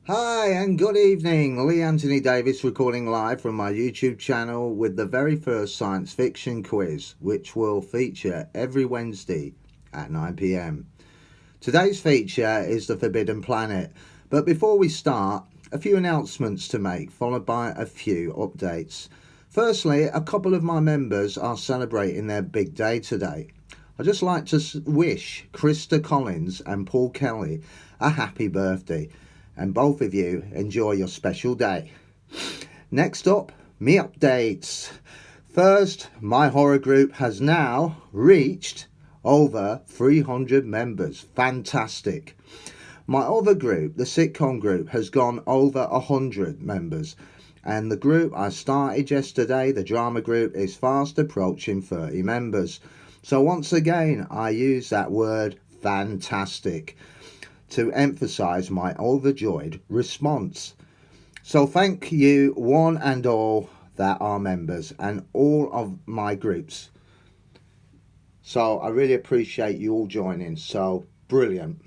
Hi and good evening. Lee Anthony Davis recording live from my YouTube channel with the very first science fiction quiz, which will feature every Wednesday at 9 p.m. Today's feature is the Forbidden Planet. But before we start, a few announcements to make, followed by a few updates. Firstly, a couple of my members are celebrating their big day today. I'd just like to wish Krista Collins and Paul Kelly a happy birthday, and both of you enjoy your special day. Next up, me updates. First, my horror group has now reached over 300 members. Fantastic. My other group, the sitcom group, has gone over 100 members. And the group I started yesterday, the drama group, is fast approaching 30 members. So once again, I use that word fantastic to emphasize my overjoyed response. So thank you one and all that are members and all of my groups. So I really appreciate you all joining. So brilliant.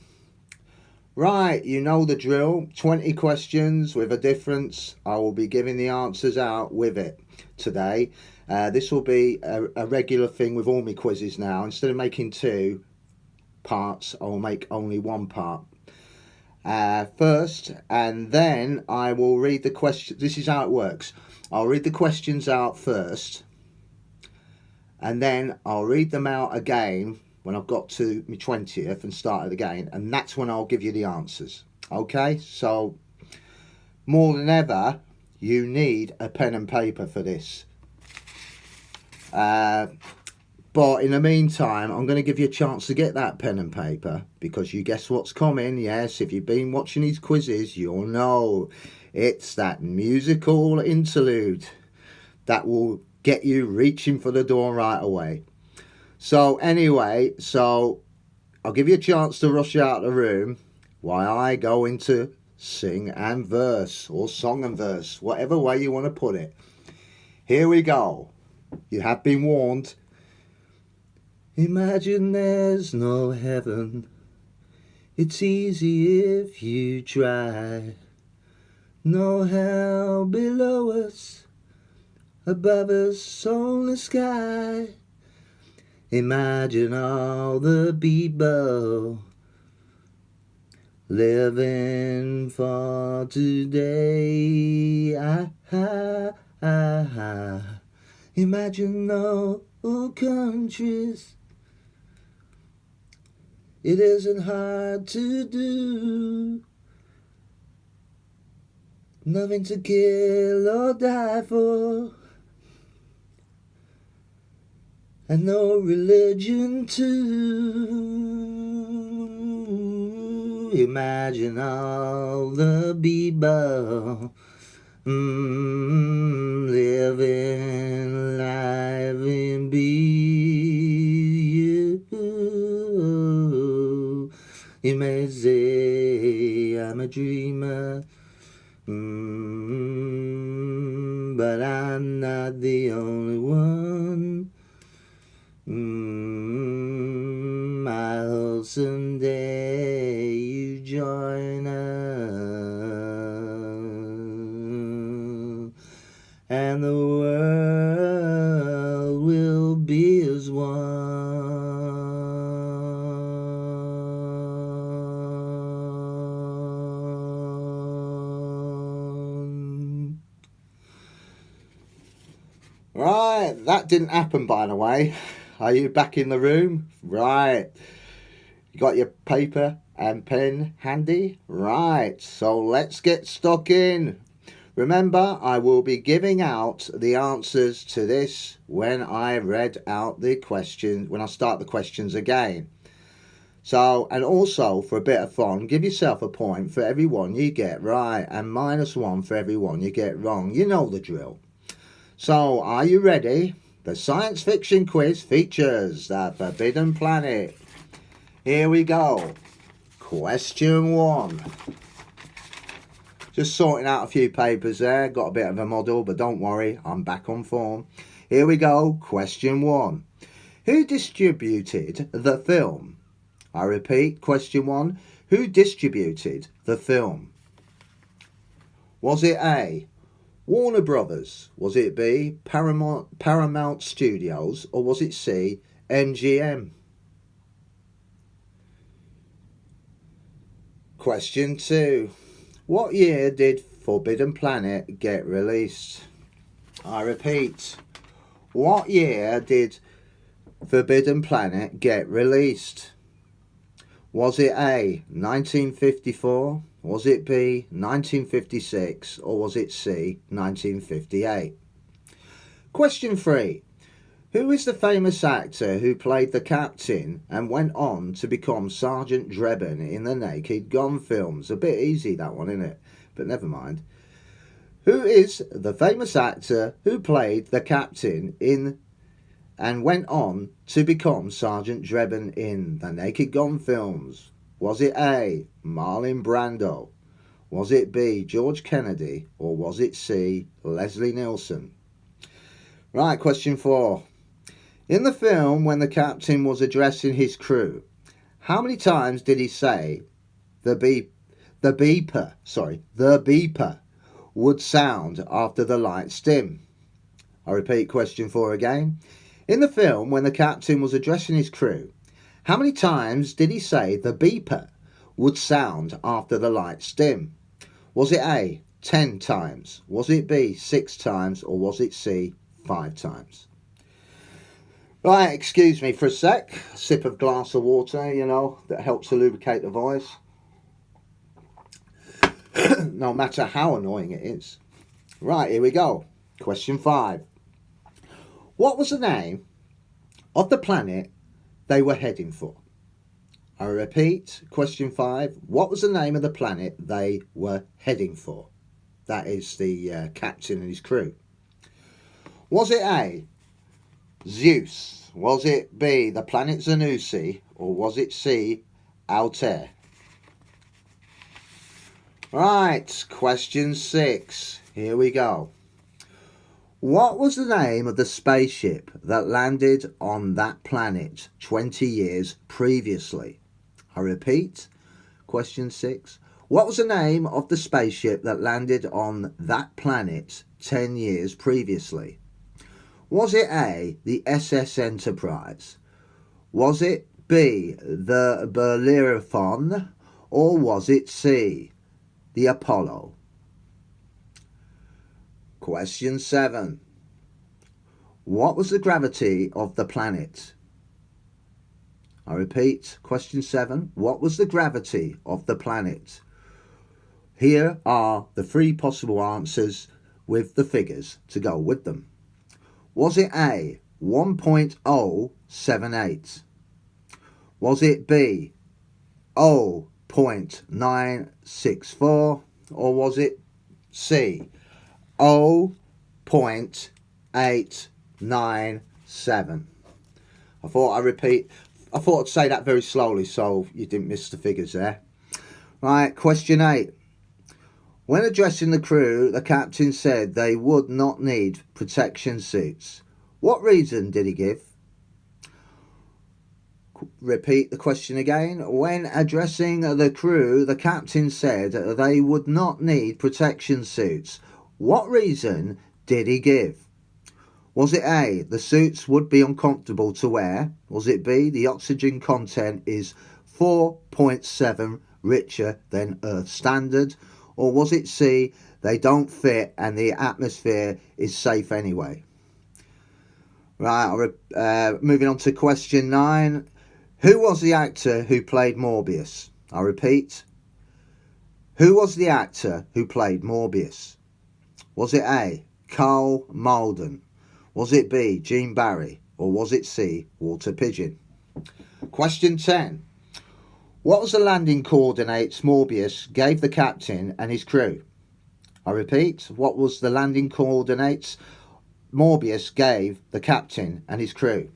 Right, you know the drill. 20 questions with a difference. I will be giving the answers out with it today. This will be a regular thing with all my quizzes now. Instead of making two parts, I'll make only one part. First, and then I will read the question. This is how it works. I'll read the questions out first, and then I'll read them out again when I've got to my 20th and started again, and that's when I'll give you the answers. Okay, so more than ever, you need a pen and paper for this. But in the meantime, I'm going to give you a chance to get that pen and paper, because you guess what's coming. Yes, if you've been watching these quizzes, you'll know it's that musical interlude that will get you reaching for the door right away. So anyway, I'll give you a chance to rush out of the room while I go into sing and verse, or song and verse, whatever way you want to put it. Here we go. You have been warned. Imagine there's no heaven. It's easy if you try. No hell below us, above us only sky. Imagine all the people living for today. Imagine no countries. It isn't hard to do. Nothing to kill or die for, and no religion too. Imagine all the people living life in peace. You may say I'm a dreamer, but I'm not the only one. I hope someday you join us, and the world will be as one. Right, that didn't happen, by the way. Are you back in the room? Right. You got your paper and pen handy? Right, so let's get stuck in. Remember, I will be giving out the answers to this when I read out the questions, when I start the questions again. So, and also for a bit of fun, give yourself a point for every one you get right, and -1 for every one you get wrong. You know the drill. So, are you ready? The science fiction quiz features the Forbidden Planet. Here we go. Question 1. Just sorting out a few papers there. Got a bit of a muddle, but don't worry, I'm back on form. Here we go. Question 1. Who distributed the film? I repeat, question 1. Who distributed the film? Was it A, Warner Brothers? Was it B, Paramount Studios? Or was it C, MGM? Question 2. What year did Forbidden Planet get released? I repeat, what year did Forbidden Planet get released? Was it A, 1954? Was it B, 1956? Or was it C, 1958? Question 3. Who is the famous actor who played the captain and went on to become Sergeant Drebin in the Naked Gun films? A bit easy that one, isn't it? But never mind. Who is the famous actor who played the captain in and went on to become Sergeant Drebin in the Naked Gun films? Was it A, Marlon Brando? Was it B, George Kennedy? Or was it C, Leslie Nielsen? Right, question 4. In the film, when the captain was addressing his crew, how many times did he say the beeper would sound after the lights dim? I repeat question 4 again. In the film, when the captain was addressing his crew, how many times did he say the beeper would sound after the lights dim? Was it A, 10 times? Was it B, 6 times? Or was it C, 5 times? Right, excuse me for a sec. Sip of glass of water, that helps to lubricate the voice. No matter how annoying it is. Right, here we go. Question 5. What was the name of the planet they were heading for? I repeat, question 5. What was the name of the planet they were heading for? That is the captain and his crew. Was it A, Zeus? Was it B, the planet Zanussi? Or was it C, Altair? Right, question 6. Here we go. What was the name of the spaceship that landed on that planet 20 years previously? I repeat, question 6. What was the name of the spaceship that landed on that planet 10 years previously? Was it A, the SS Enterprise? Was it B, the Bellerophon? Or was it C, the Apollo? Question 7. What was the gravity of the planet? I repeat, question 7. What was the gravity of the planet? Here are the 3 possible answers with the figures to go with them. Was it A, 1.078? Was it B, 0.964? Or was it C, 0.897? I thought I'd say that very slowly so you didn't miss the figures there. Right, question 8. When addressing the crew, the captain said they would not need protection suits. What reason did he give? Repeat the question again. When addressing the crew, the captain said they would not need protection suits. What reason did he give? Was it A, the suits would be uncomfortable to wear? Was it B, the oxygen content is 4.7 richer than Earth standard? Or was it C, they don't fit and the atmosphere is safe anyway? Right, moving on to question 9. Who was the actor who played Morbius? I repeat, who was the actor who played Morbius? Was it A, Karl Malden? Was it B, Gene Barry? Or was it C, Walter Pidgeon? Question 10. What was the landing coordinates Morbius gave the captain and his crew? I repeat, what was the landing coordinates Morbius gave the captain and his crew?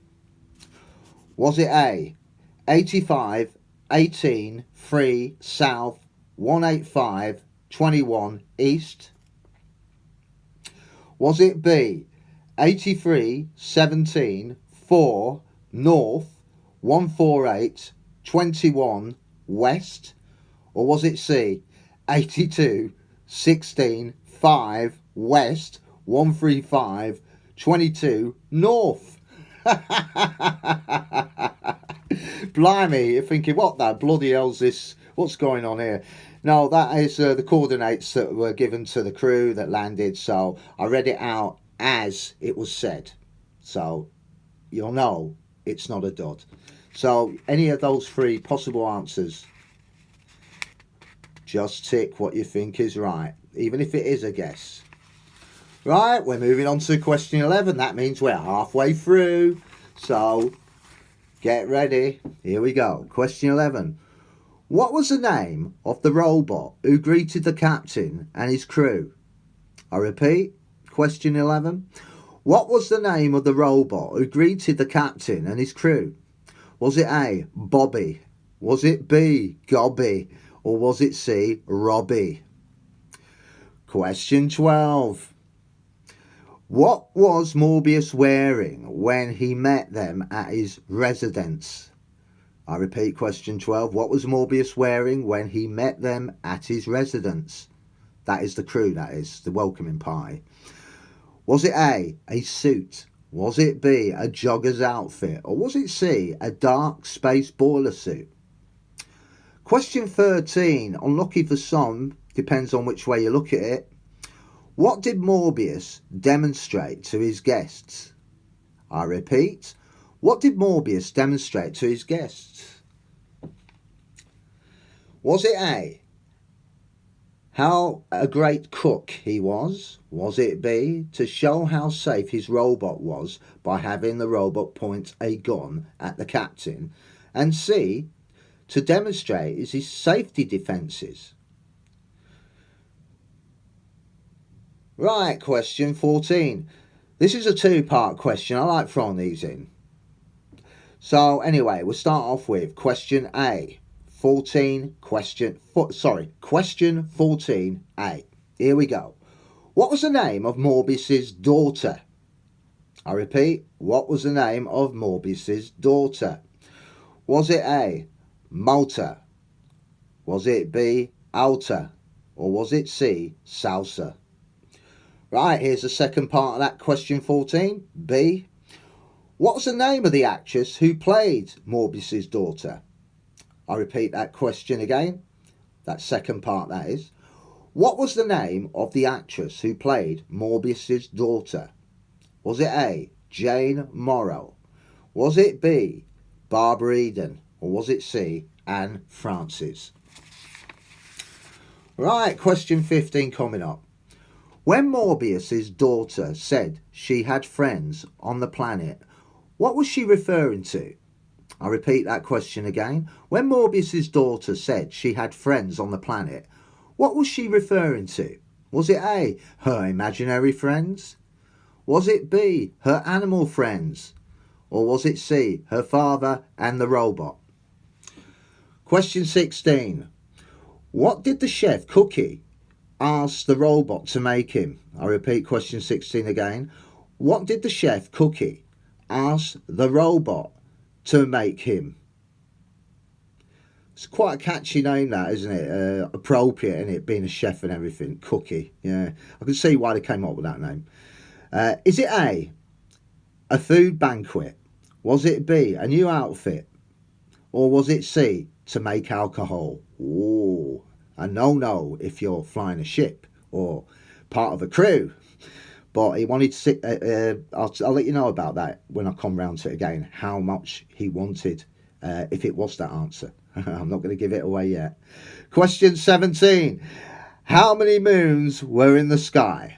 Was it A, 85, 18, 3, south, 185, 21, east? Was it B, 83, 17, 4, north, 148, 21, west? Or was it C, 82, 16, 5, west, 135, 22, north. Blimey, you're thinking, what the bloody hell's this? What's going on here? No, that is the coordinates that were given to the crew that landed. So I read it out as it was said. So you'll know it's not a dud. So any of those three possible answers, just tick what you think is right, even if it is a guess. Right, we're moving on to question 11. That means we're halfway through. So get ready. Here we go. Question 11. What was the name of the robot who greeted the captain and his crew? I repeat, question 11. What was the name of the robot who greeted the captain and his crew? Was it A, Bobby? Was it B, Gobby? Or was it C, Robbie? Question 12. What was Morbius wearing when he met them at his residence? I repeat, question 12. What was Morbius wearing when he met them at his residence? That is the crew, that is, the welcoming party. Was it A suit? Was it B, a jogger's outfit? Or was it C, a dark space boiler suit? Question 13. Unlucky for some, depends on which way you look at it. What did Morbius demonstrate to his guests? I repeat, what did Morbius demonstrate to his guests? Was it A, how a great cook he was? Was it B, to show how safe his robot was by having the robot point a gun at the captain? And C, to demonstrate his safety defences? Right, question 14. This is a two-part question. I like throwing these in. So anyway, we'll start off with question A. Question 14A. Here we go. What was the name of Morbius's daughter? I repeat, what was the name of Morbius's daughter? Was it A, Malta? Was it B, Alta? Or was it C, Salsa? Right, here's the second part of that question 14. B. What was the name of the actress who played Morbius's daughter? I repeat that question again. That second part, that is. What was the name of the actress who played Morbius's daughter? Was it A, Jane Morrow? Was it B, Barbara Eden? Or was it C, Anne Francis? Right, question 15 coming up. When Morbius's daughter said she had friends on the planet, what was she referring to? I repeat that question again. When Morbius's daughter said she had friends on the planet, what was she referring to? Was it A, her imaginary friends? Was it B, her animal friends? Or was it C, her father and the robot? Question 16. What did the chef Cookie ask the robot to make him? I repeat question 16 again. What did the chef Cookie ask the robot to make him? It's quite a catchy name, that, isn't it? Appropriate, isn't it, being a chef and everything. Cookie, yeah. I can see why they came up with that name. Is it A, a food banquet? Was it B, a new outfit? Or was it C, to make alcohol? Ooh, a no-no if you're flying a ship or part of a crew. But he wanted to, I'll let you know about that when I come round to it again, how much he wanted, if it was that answer. I'm not going to give it away yet. Question 17. How many moons were in the sky?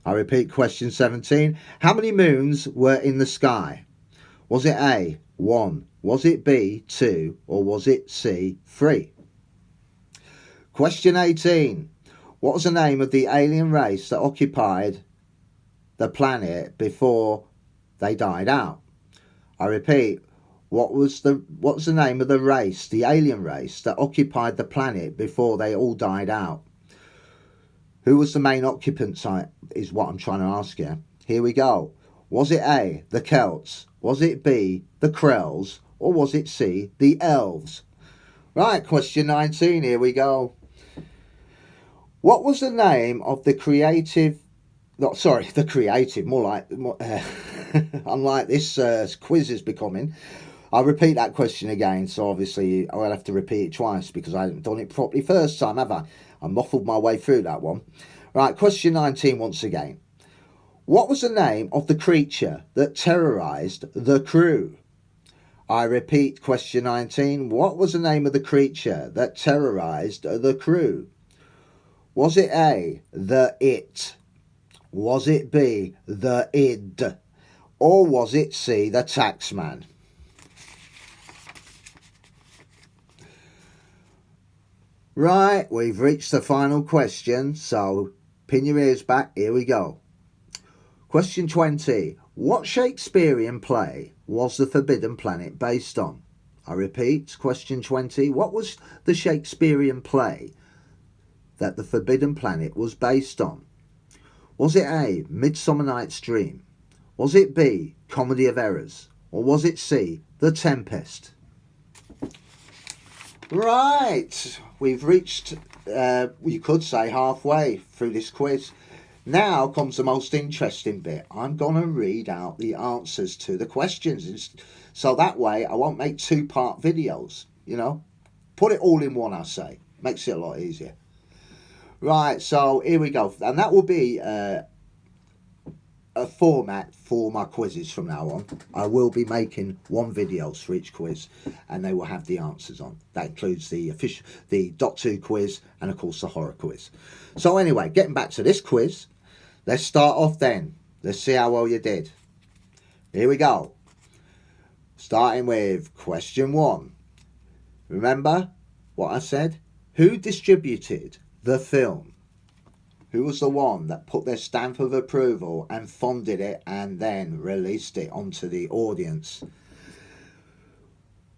I repeat question 17. How many moons were in the sky? Was it A, 1? Was it B, 2? Or was it C, 3? Question 18. What was the name of the alien race that occupied the planet before they died out? I repeat, what was the name of the race, the alien race that occupied the planet before they all died out? Who was the main occupants, is what I'm trying to ask you. Here we go. Was it A, the Celts? Was it B, the Krells? Or was it C, the Elves? Right, question 19, here we go. What was the name of the creative? Not sorry, the creative. More like, unlike this quiz is becoming. I'll repeat that question again. So obviously I'll have to repeat it twice because I haven't done it properly first time, have I? I muffled my way through that one. Right, question 19 once again. What was the name of the creature that terrorised the crew? I repeat, question 19. What was the name of the creature that terrorised the crew? Was it A, the It? Was it B, the Id? Or was it C, the Taxman? Right, we've reached the final question, so pin your ears back, here we go. Question 20. What Shakespearean play was The Forbidden Planet based on? I repeat, question 20. What was the Shakespearean play that The Forbidden Planet was based on? Was it A, Midsummer Night's Dream? Was it B, Comedy of Errors? Or was it C, The Tempest? Right, we've reached, you could say, halfway through this quiz. Now comes the most interesting bit. I'm going to read out the answers to the questions. So that way I won't make two-part videos, you know. Put it all in one, I say. Makes it a lot easier. Right, so here we go. And that will be a format for my quizzes from now on. I will be making one videos for each quiz and they will have the answers on. That includes the official, the Dot2 quiz and of course the horror quiz. So anyway, getting back to this quiz, let's start off then. Let's see how well you did. Here we go. Starting with question 1. Remember what I said? Who distributed the film? Who was the one that put their stamp of approval and funded it and then released it onto the audience?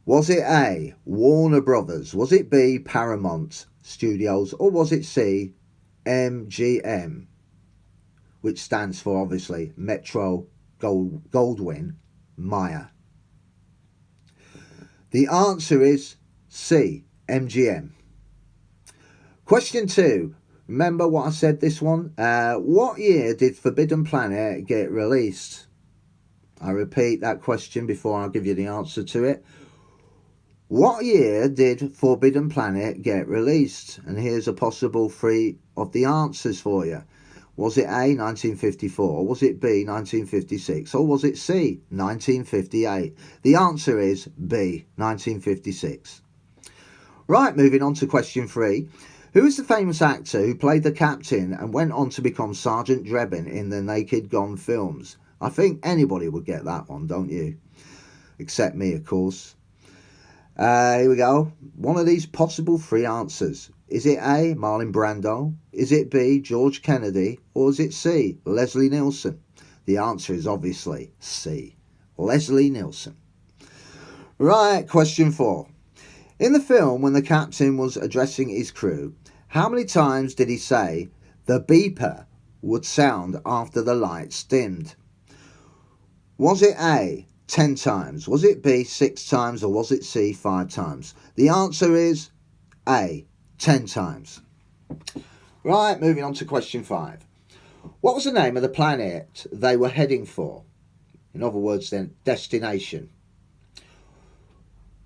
Was it A, Warner Brothers? Was it B, Paramount Studios? Or was it C, MGM, which stands for obviously Metro Goldwyn Mayer? The answer is C, MGM. Question 2. Remember what I said this one? What year did Forbidden Planet get released? I repeat that question before I give you the answer to it. What year did Forbidden Planet get released? And here's a possible 3 of the answers for you. Was it A, 1954? Was it B, 1956? Or was it C, 1958? The answer is B, 1956. Right, moving on to question 3. Who is the famous actor who played the captain and went on to become Sergeant Drebin in the Naked Gun films? I think anybody would get that one, don't you? Except me, of course. Here we go. One of these possible 3 answers. Is it A, Marlon Brando? Is it B, George Kennedy? Or is it C, Leslie Nielsen? The answer is obviously C, Leslie Nielsen. Right, question 4. In the film, when the captain was addressing his crew, how many times did he say the beeper would sound after the lights dimmed? Was it A, 10 times? Was it B, 6 times? Or was it C, 5 times? The answer is A, 10 times. Right, moving on to question 5. What was the name of the planet they were heading for? In other words, then, destination.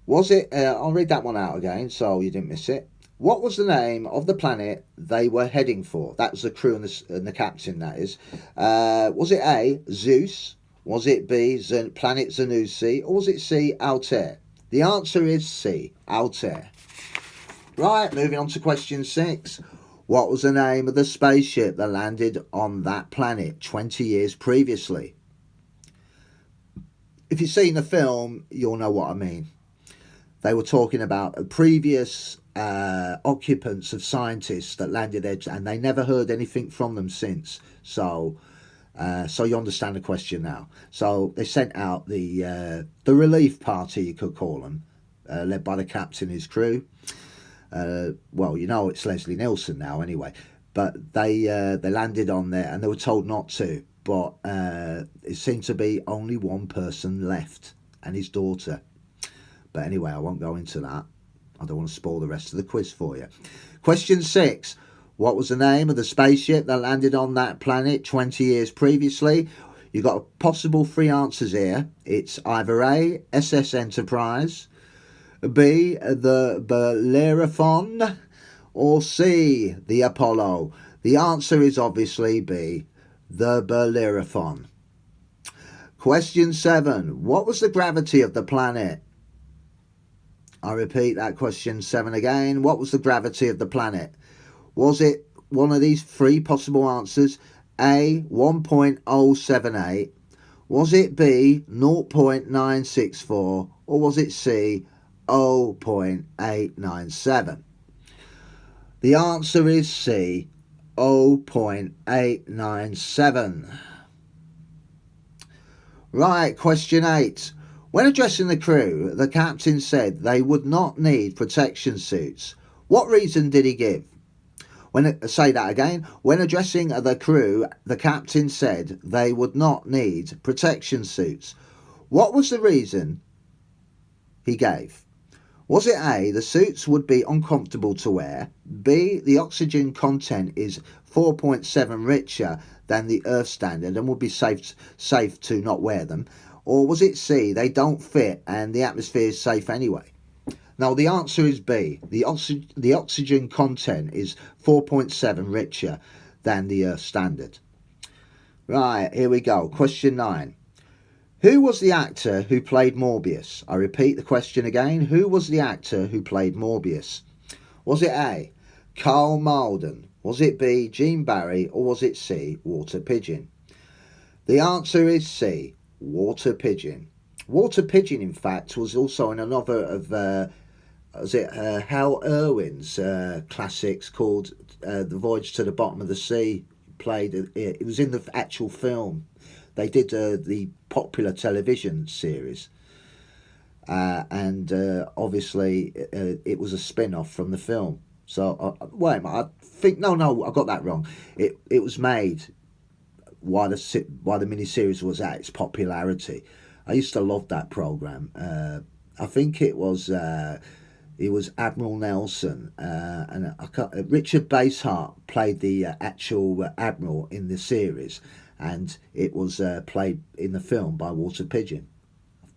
Was it, I'll read that one out again so you didn't miss it. What was the name of the planet they were heading for? That was the crew and the captain, that is. Was it A, Zeus? Was it B, planet Zanussi? Or was it C, Altair? The answer is C, Altair. Right, moving on to question 6. What was the name of the spaceship that landed on that planet 20 years previously? If you've seen the film, you'll know what I mean. They were talking about previous occupants of scientists that landed there, and they never heard anything from them since. So you understand the question now. So they sent out the relief party, you could call them, led by the captain and his crew. Well, you know it's Leslie Nielsen now anyway. But they landed on there and they were told not to. But it seemed to be only one person left, and his daughter. But anyway, I won't go into that. I don't want to spoil the rest of the quiz for you. Question 6. What was the name of the spaceship that landed on that planet 20 years previously? You've got possible three answers here. It's either A, SS Enterprise, B, the Bellerophon, or C, the Apollo. The answer is obviously B, the Bellerophon. Question 7. What was the gravity of the planet? I repeat that question 7 again. What was the gravity of the planet? Was it one of these three possible answers? A, 1.078. Was it B, 0.964? Or was it C, 0.897? The answer is C, 0.897. Right, question 8. When addressing the crew, the captain said they would not need protection suits. What reason did he give? Say that again. When addressing the crew, the captain said they would not need protection suits. What was the reason he gave? Was it A, the suits would be uncomfortable to wear, B, the oxygen content is 4.7 richer than the Earth standard and would be safe to not wear them, or was it C, they don't fit and the atmosphere is safe anyway? Now the answer is B, the oxygen content is 4.7 richer than the Earth standard. Right, here we go. Question 9. Who was the actor who played Morbius? I repeat the question again. Who was the actor who played Morbius? Was it A, Karl Malden? Was it B, Gene Barry? Or was it C, Walter Pidgeon? The answer is C, Walter Pidgeon. Walter Pidgeon, in fact, was also in another of Hal Irwin's classics called The Voyage to the Bottom of the Sea. It was in the actual film. They did the popular television series, and obviously it was a spin-off from the film. So wait a minute, I think no, I got that wrong. It was made while the miniseries was at its popularity. I used to love that program. I think it was Admiral Nelson, and Richard Basehart played the actual admiral in the series. And it was played in the film by Walter Pidgeon.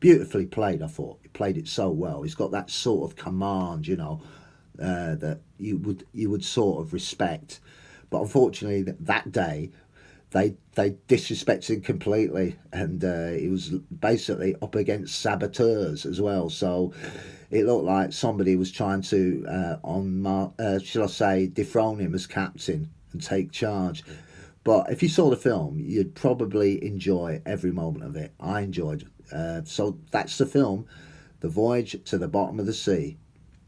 Beautifully played, I thought. He played it so well. He's got that sort of command, that you would sort of respect. But unfortunately, that day, they disrespected him completely, and he was basically up against saboteurs as well. So it looked like somebody was trying to, shall I say, dethrone him as captain and take charge. But if you saw the film, you'd probably enjoy every moment of it. I enjoyed it. So that's the film, The Voyage to the Bottom of the Sea.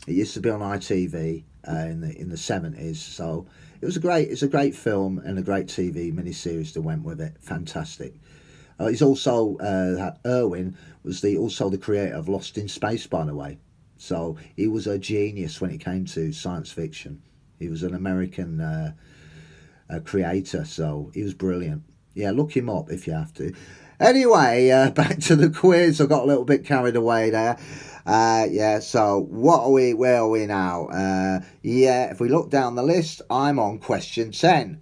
It used to be on ITV in the 70s. So it's a great film and a great TV miniseries that went with it. Fantastic. He's also Irwin was also the creator of Lost in Space, by the way. So he was a genius when it came to science fiction. He was an American creator, so he was brilliant. Yeah, look him up if you have to. Anyway, back to the quiz. I got a little bit carried away there. So where are we now? If we look down the list, I'm on question 10.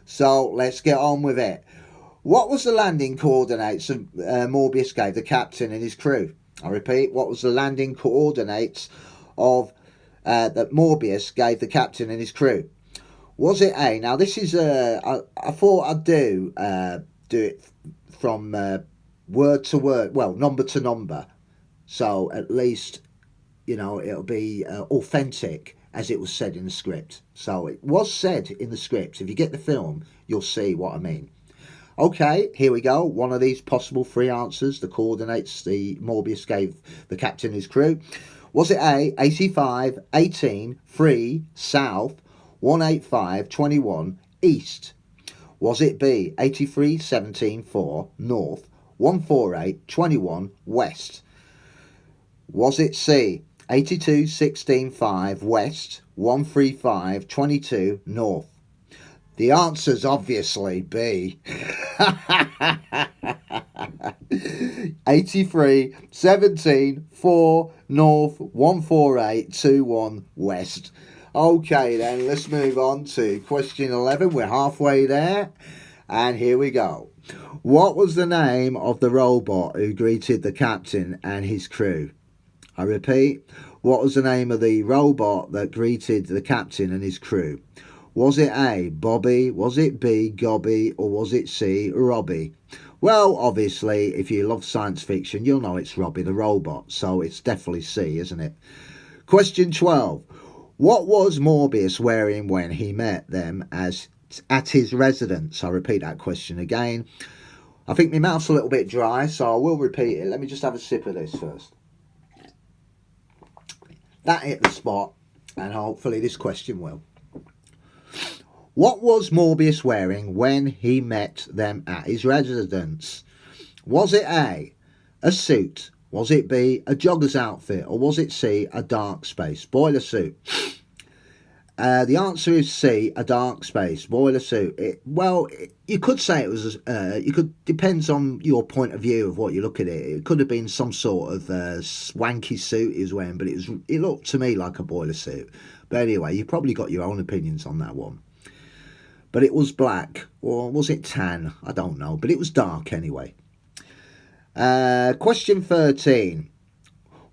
So let's get on with it. What was the landing coordinates Morbius gave the captain and his crew? I repeat, what was the landing coordinates of that Morbius gave the captain and his crew? Was it A? Now this is I thought I'd do it from word to word, well, number to number, so at least it'll be authentic as it was said in the script. So it was said in the script. If you get the film, you'll see what I mean. Okay, here we go. One of these possible three answers, the coordinates the Morbius gave the captain and his crew. Was it A, 85, 18, 3, south, 185, 21, east? Was it B, 83, 17, 4, north, 148, 21, west? Was it C, 82, 16, 5, west, 135, 22, north? The answer's obviously B. 83, 17, 4, north, 148, 21, west. Okay, then let's move on to question 11. We're halfway there, and here we go. What was the name of the robot who greeted the captain and his crew? I repeat, what was the name of the robot that greeted the captain and his crew? Was it A, Bobby? Was it B, Gobby? Or was it C, Robbie? Well, obviously, if you love science fiction, you'll know it's Robbie the robot, so it's definitely C, isn't it? Question 12. What was Morbius wearing when he met them at his residence? I'll repeat that question again. I think my mouth's a little bit dry, so I will repeat it. Let me just have a sip of this first. That hit the spot, and hopefully this question will. What was Morbius wearing when he met them at his residence? Was it A, a suit? Was it B, a jogger's outfit? Or was it C, a dark space boiler suit? The answer is C, a dark space boiler suit. You could say it was. Depends on your point of view of what you look at it. It could have been some sort of swanky suit he was wearing, but it looked to me like a boiler suit. But anyway, you probably got your own opinions on that one. But it was black, or was it tan? I don't know, but it was dark anyway. Question 13.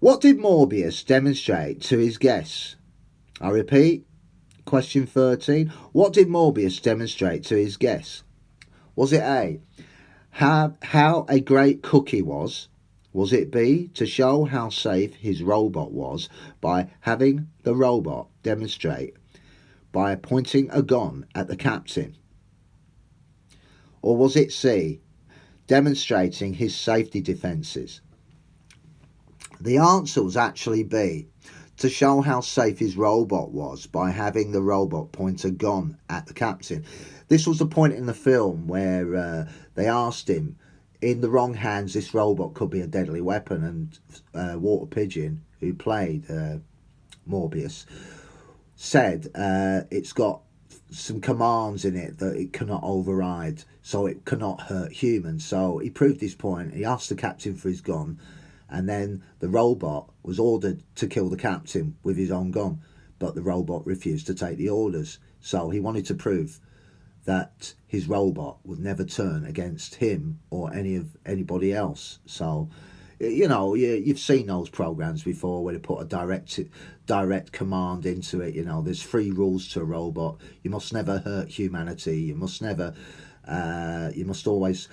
What did Morbius demonstrate to his guests? I repeat, question 13. What did Morbius demonstrate to his guests? Was it A, how a great cook he was? Was it B, to show how safe his robot was by having the robot demonstrate by pointing a gun at the captain? Or was it C, demonstrating his safety defences? The answer was actually B, to show how safe his robot was by having the robot point a gun at the captain. This was the point in the film where they asked him, in the wrong hands this robot could be a deadly weapon, and Walter Pigeon, who played Morbius, said it's got some commands in it that it cannot override, so it cannot hurt humans. So he proved his point. He asked the captain for his gun, and then the robot was ordered to kill the captain with his own gun, but the robot refused to take the orders. So he wanted to prove that his robot would never turn against him or anybody else. So, you know, you've seen those programs before where they put a direct command into it. You know, there's 3 rules to a robot. You must never hurt humanity. You must always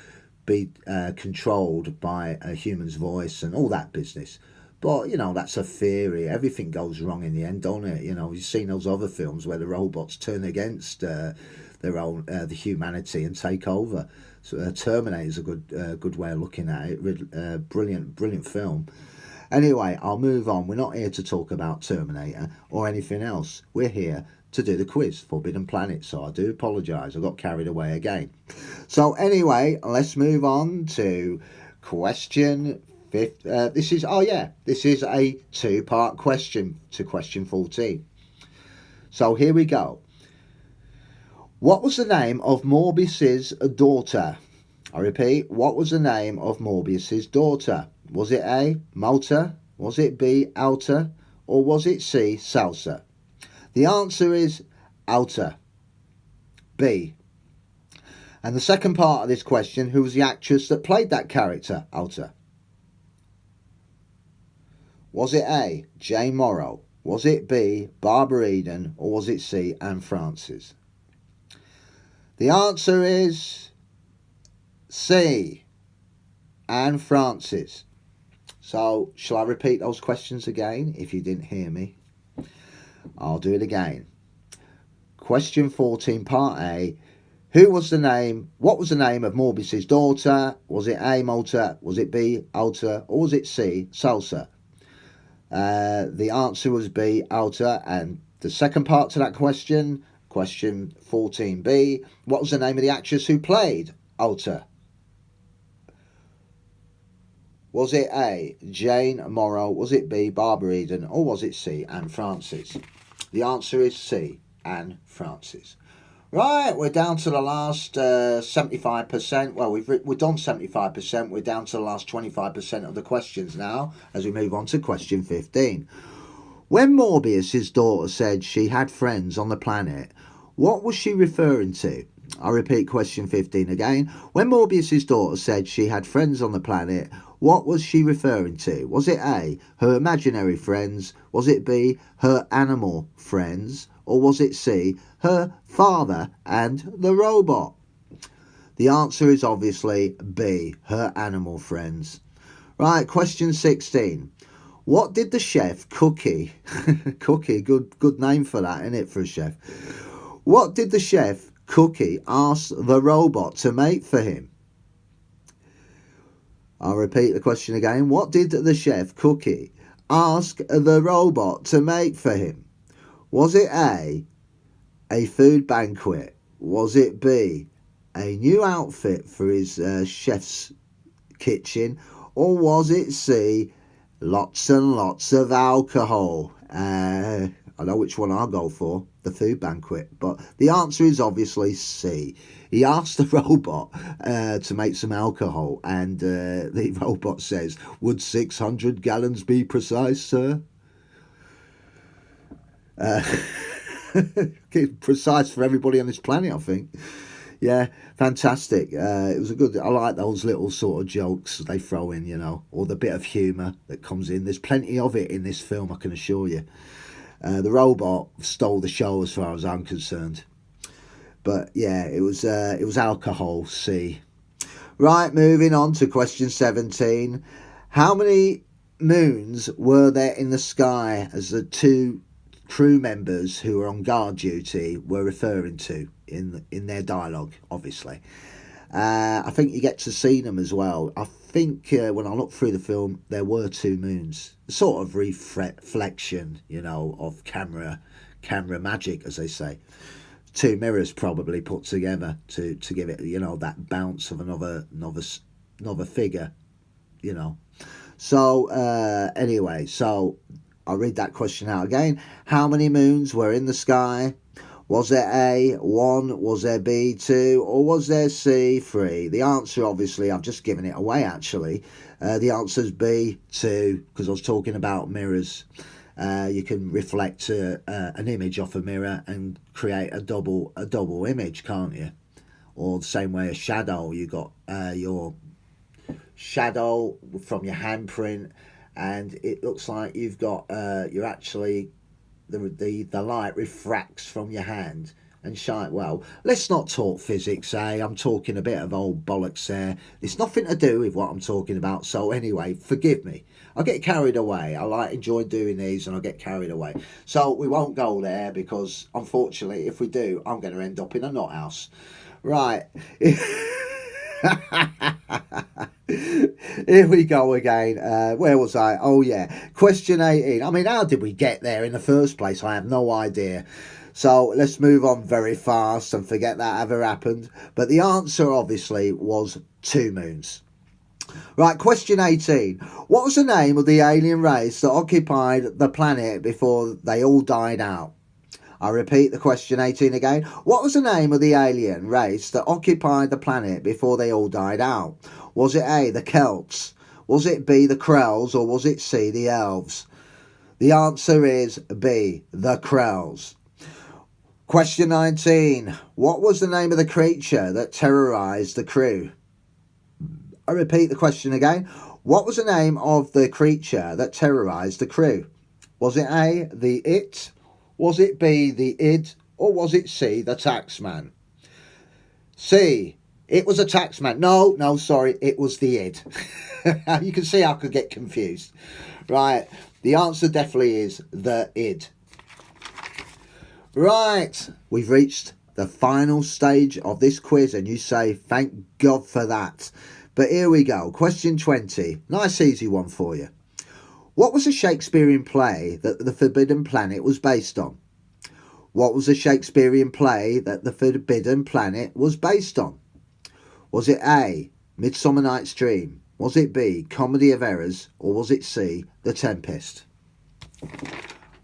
be controlled by a human's voice and all that business. But, you know, that's a theory. Everything goes wrong in the end, don't it? You know, you've seen those other films where the robots turn against their own the humanity and take over. So Terminator is a good way of looking at it. Brilliant film. Anyway, I'll move on. We're not here to talk about Terminator or anything else. We're here to do the quiz, Forbidden Planet. So I do apologise. I got carried away again. So anyway, let's move on to question 15. This is a 2-part question to question 14. So here we go. What was the name of Morbius's daughter? I repeat, what was the name of Morbius's daughter? Was it A, Malta? Was it B, Alta? Or was it C, Salsa? The answer is Alta. B. And the second part of this question, who was the actress that played that character, Alta? Was it A, Jane Morrow? Was it B, Barbara Eden? Or was it C, Anne Francis? The answer is C, Anne Francis. So, shall I repeat those questions again if you didn't hear me? I'll do it again. Question 14, part A. What was the name of Morbius's daughter? Was it A, Malta? Was it B, Alta? Or was it C, Salsa? The answer was B, Alta. And the second part to that question, question 14b, what was the name of the actress who played Alta? Was it A, Jane Morrow? Was it B, Barbara Eden? Or was it C, Anne Francis? The answer is C, Anne Francis. Right, we're down to the last 75%. Well, we've done 75%. We're down to the last 25% of the questions now as we move on to question 15. When Morbius's daughter said she had friends on the planet, what was she referring to? I repeat question 15 again. When Morbius's daughter said she had friends on the planet, what was she referring to? Was it A, her imaginary friends? Was it B, her animal friends? Or was it C, her father and the robot? The answer is obviously B, her animal friends. Right, question 16. What did the chef Cookie, Cookie, good name for that, isn't it, for a chef? What did the chef Cookie ask the robot to make for him? I'll repeat the question again. What did the chef Cookie ask the robot to make for him? Was it A food banquet? Was it B, a new outfit for his chef's kitchen? Or was it C, lots and lots of alcohol? I know which one I'll go for, the food banquet. But the answer is obviously C. He asked the robot to make some alcohol, and the robot says, would 600 gallons be precise, sir? Precise for everybody on this planet, I think. Yeah, fantastic. It was a good. I like those little sort of jokes they throw in, you know, or the bit of humour that comes in. There's plenty of it in this film, I can assure you. The robot stole the show as far as I'm concerned. But yeah, it was alcohol. C. Right, moving on to question 17. How many moons were there in the sky as the two crew members who were on guard duty were referring to in their dialogue, obviously? I think you get to see them as well. I think when I looked through the film, there were 2 moons, sort of reflection, you know, of camera magic, as they say. 2 mirrors probably put together to give it, you know, that bounce of another figure, you know. So anyway, so I'll read that question out again. How many moons were in the sky? Was there A, 1? Was there B, 2? Or was there C, 3? The answer, obviously, I've just given it away, actually. The answer is B, 2, because I was talking about mirrors. You can reflect an image off a mirror and create a double image, can't you? Or the same way a shadow, you got your shadow from your handprint, and it looks like you've got you're actually the light refracts from your hand and shine. Well, let's not talk physics, I'm talking a bit of old bollocks there. It's nothing to do with what I'm talking about. So anyway, forgive me. I get carried away. I enjoy doing these, and I get carried away. So we won't go there, because unfortunately, if we do, I'm going to end up in a nut house. Right. Here we go again. Where was I? Oh yeah, question 18. I mean, how did we get there in the first place? I have no idea. So let's move on very fast and forget that ever happened. But the answer obviously was 2 moons. Right, question 18. What was the name of the alien race that occupied the planet before they all died out? I repeat the question 18 again. What was the name of the alien race that occupied the planet before they all died out? Was it A, the Celts? Was it B, the Krells? Or was it C, the Elves? The answer is B, the Krells. Question 19. What was the name of the creature that terrorised the crew? I repeat the question again. What was the name of the creature that terrorised the crew? Was it A, the It? Was it B, the Id? Or was it C, the Taxman? C, it was a Taxman. No, sorry, it was the Id. You can see I could get confused. Right, the answer definitely is the Id. Right, we've reached the final stage of this quiz, and you say, thank God for that. But here we go. Question 20. Nice easy one for you. What was a Shakespearean play that the Forbidden Planet was based on? What was a Shakespearean play that the Forbidden Planet was based on? Was it A, Midsummer Night's Dream? Was it B, Comedy of Errors? Or was it C, The Tempest?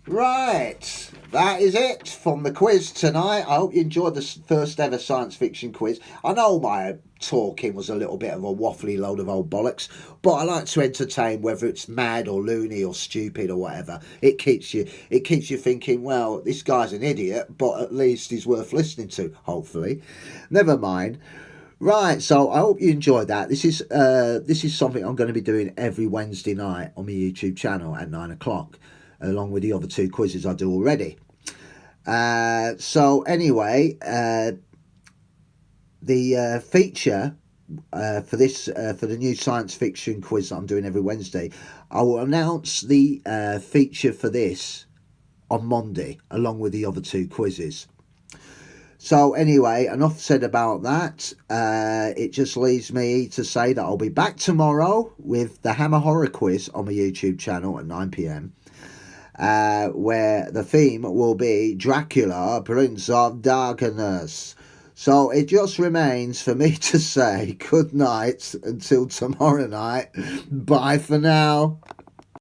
Right, that is it from the quiz tonight. I hope you enjoyed the first ever science fiction quiz. I know my talking was a little bit of a waffly load of old bollocks, but I like to entertain, whether it's mad or loony or stupid or whatever. It keeps you thinking, well, this guy's an idiot, but at least he's worth listening to, hopefully. Never mind. Right, so I hope you enjoyed that. This is something I'm going to be doing every Wednesday night on my YouTube channel at 9 o'clock, along with the other two quizzes I do already. So anyway, the feature for the new science fiction quiz that I'm doing every Wednesday, I will announce the feature for this on Monday, along with the other two quizzes. So anyway, enough said about that. It just leaves me to say that I'll be back tomorrow with the Hammer Horror Quiz on my YouTube channel at 9 p.m. Where the theme will be Dracula, Prince of Darkness. So it just remains for me to say good night until tomorrow night. Bye for now.